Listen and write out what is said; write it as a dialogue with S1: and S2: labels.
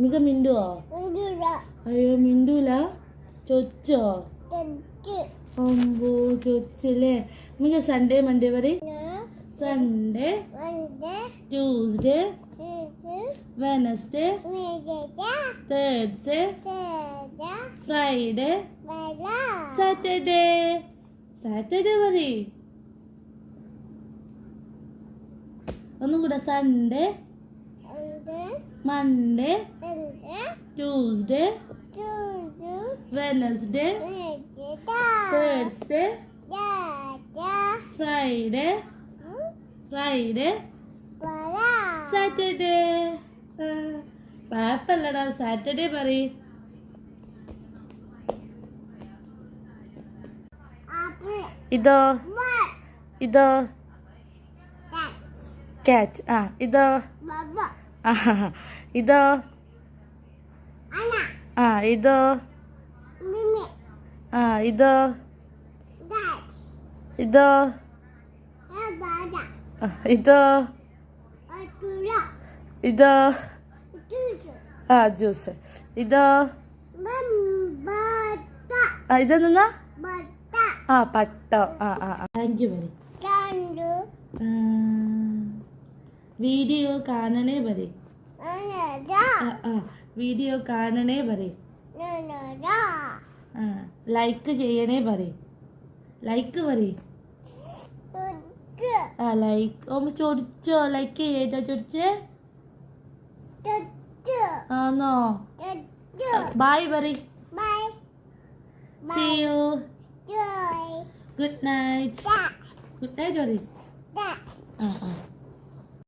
S1: മിക മിണ്ടുവോ? അയ്യോ മിണ്ടൂല. ചൊച്ചോ? അമ്പോ ചൊച്ചല്ലേ. മിക സൺഡേ മൺഡേ പറയും. Sunday, Tuesday, Wednesday, Thursday, Friday, Saturday. Saturday പറയും. ഒന്നും കൂടെ. Sunday, Monday, Tuesday, Wednesday, Thursday, Friday, Saturday. കുഴപ്പമില്ലടാ. സാറ്റർഡേ പറയും. ഇതോ? ഇതോ? ക്യാറ്റ്. ആ ഇതോ? ഇതോ? ആ ഇതോ? ആ ഇതോ? ഇതോ? ഇതോ? ഇതോ? ആ ജ്യൂസ്. ഇതോ? ആ ഇതെന്നാ? ആ പട്ടോ. ആ ആ താങ്ക് യു പറയും. വീഡിയോ കാണണേ പറയും. വീഡിയോ കാണണേ പറയും. ലൈക്ക് ചെയ്യണേ പറയും. ലൈക്ക് പറയും. ആ ലൈക്ക്. ഓമ്മ ചോദിച്ചോ? ലൈക്ക് ചെയ്തോ? ചോദിച്ചേ ആണോ? ബായ് പറയും. See you. Good night. Good night പറയും.